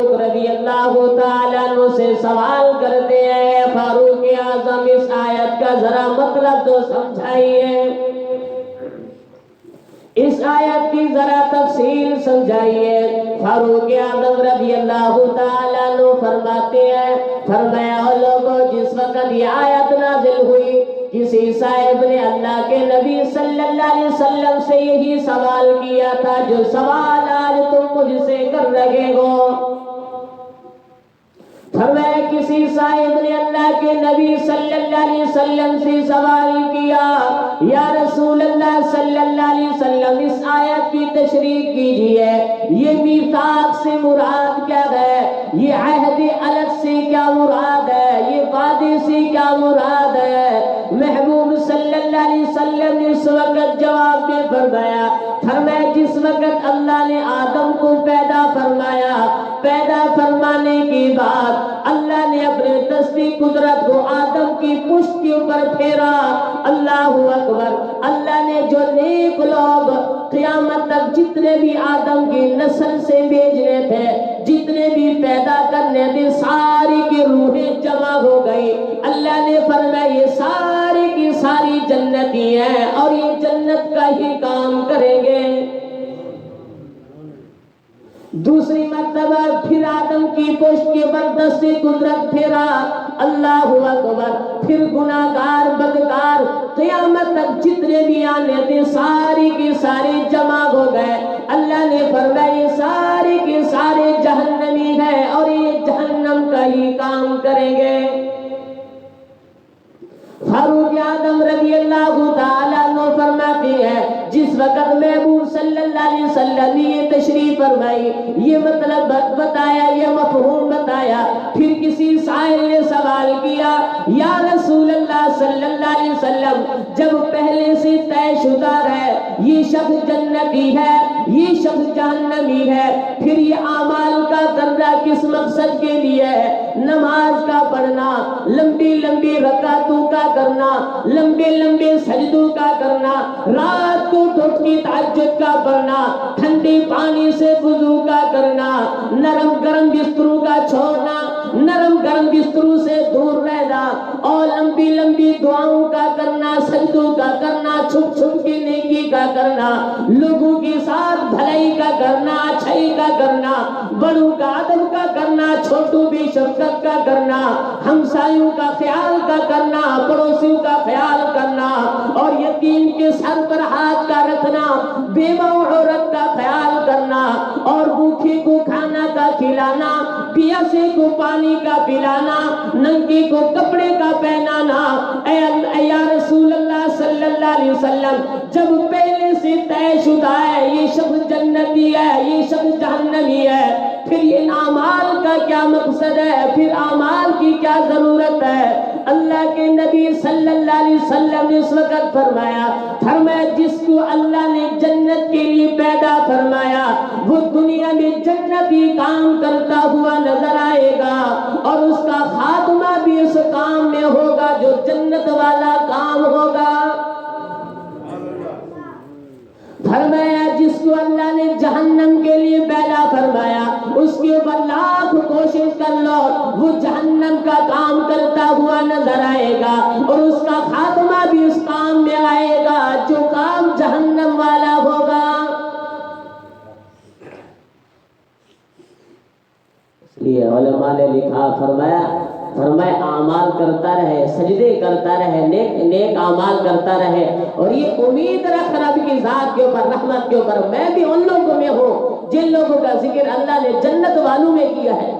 رضی اللہ تعالیٰ عنہ سے سوال کرتے ہیں فاروق اعظم اس آیت کا ذرا مطلب تو سمجھائیے، اس آیت کی ذرا تفصیل سمجھائیے۔ فاروق اعظم رضی اللہ تعالیٰ عنہ فرماتے ہیں، فرمایا او لوگوں جس وقت یہ آیت نازل ہوئی کسی صاحب نے اللہ کے نبی صلی اللہ علیہ وسلم سے یہی سوال کیا تھا جو سوال آج تم مجھ سے کر رہے ہو۔ فرمایا کسی صاحب نے اللہ کے نبی صلی اللہ علیہ وسلم سے سوال کیا یا رسول اللہ صلی اللہ علیہ وسلم اس آیت کی تشریح کیجئے، یہ میثاق سے مراد کیا ہے، یہ عہد الگ سے کیا مراد ہے، یہ وعدے سے کیا مراد ہے۔ محبوب صلی اللہ علیہ وسلم نے اس وقت جواب میں فرمایا جس وقت اللہ نے آدم کو پیدا فرمایا، پیدا فرمانے کے بعد اللہ نے اپنے دستی قدرت کو آدم کی پشت کے اوپر پھیرا، اللہ اکبر، اللہ نے جو نیک لوگ قیامت تک جتنے بھی آدم کی نسل سے بھیجنے تھے، جتنے بھی پیدا کرنے تھے، ساری کی روحیں جمع ہو گئی۔ اللہ نے فرمایا یہ ساری کی ساری جنتی ہیں اور یہ جنت کا ہی کام کریں گے۔ دوسری مرتبہ پھر آدم کی پشت کے بردست قدرت پھیرا، اللہ اکبر، پھر گناہگار بدکار قیامت تک جتنے بھی آنے تھے ساری کی ساری جمع ہو گئے۔ اللہ نے فرمایا یہ سارے کے سارے جہنمی ہیں اور یہ جہنم کا ہی کام کریں گے۔ فاروق اعظم رضی اللہ تعالیٰ عنہ فرماتے ہیں جس وقت محبوب صلی اللہ علیہ وسلم نے یہ تشریح فرمائی، یہ مطلب بتایا، یہ مفہوم بتایا، پھر کسی سائل نے سوال کیا یا رسول اللہ صلی اللہ علیہ وسلم جب پہلے سے طے شدہ ہے یہ شخص جنتی ہے یہ شخص جہنمی ہے، پھر یہ اعمال کا کرنا کس مقصد کے لیے ہے؟ نماز کا پڑھنا، لمبی لمبی رکعتوں کا کرنا، لمبے لمبے سجدوں کا کرنا، رات کو اٹھ کے تہجد کا پڑھنا، ٹھنڈے پانی سے وضو کا کرنا، نرم گرم بستروں کا چھوڑنا، نرم گرم بستروں سے دور رہنا اور لمبی لمبی دعاؤں کا کرنا، سجدوں کا کرنا، چھپ چھپ کے نیکی کا کرنا، لوگوں کے ساتھ بھلائی کا کرنا، اچھائی کا کرنا، بڑوں کا ادب کا کرنا، چھوٹوں بھی شفقت کا کرنا، ہمسایوں کا خیال کا کرنا، پڑوسیوں کا خیال کرنا اور یتیم کے سر پر ہاتھ کا رکھنا، بیوہ عورت کا خیال کرنا اور بھوکے کو کھانا کا کھلانا، پیاسے کو پانی کا پلانا، ننگے کو کپڑے کا پہنانا۔ اے یا رسول اللہ صلی اللہ علیہ وسلم جب پہلے سے طے شدہ ہے یہ شخص جنتی ہے یہ شخص جہنمی ہے، پھر یہ اعمال کا کیا مقصد ہے، پھر اعمال کی کیا ضرورت ہے؟ اللہ کے نبی صلی اللہ علیہ وسلم نے اس وقت فرمایا جس کو اللہ نے جنت کے لیے پیدا فرمایا وہ دنیا میں جنتی کام کرتا ہوا نظر آئے گا اور اس کا خاتمہ بھی اس کام میں ہوگا جو جنت والا کام ہوگا۔ فرمایا جس کو اللہ نے جہنم کے لیے پیدا فرمایا اس کے اوپر لاکھ کوشش کر لو وہ جہنم کا کام کرتا ہوا نظر آئے گا اور اس کا خاتمہ بھی اس کام میں آئے گا جو کام جہنم والا ہوگا۔ اس لیے علماء نے لکھا فرمایا اعمال کرتا رہے، سجدے کرتا رہے، نیک اعمال کرتا رہے اور یہ امید رکھ رب کی ذات کے اوپر، رحمت کے اوپر، میں بھی ان لوگوں میں ہوں جن لوگوں کا ذکر اللہ نے جنت والوں میں کیا ہے۔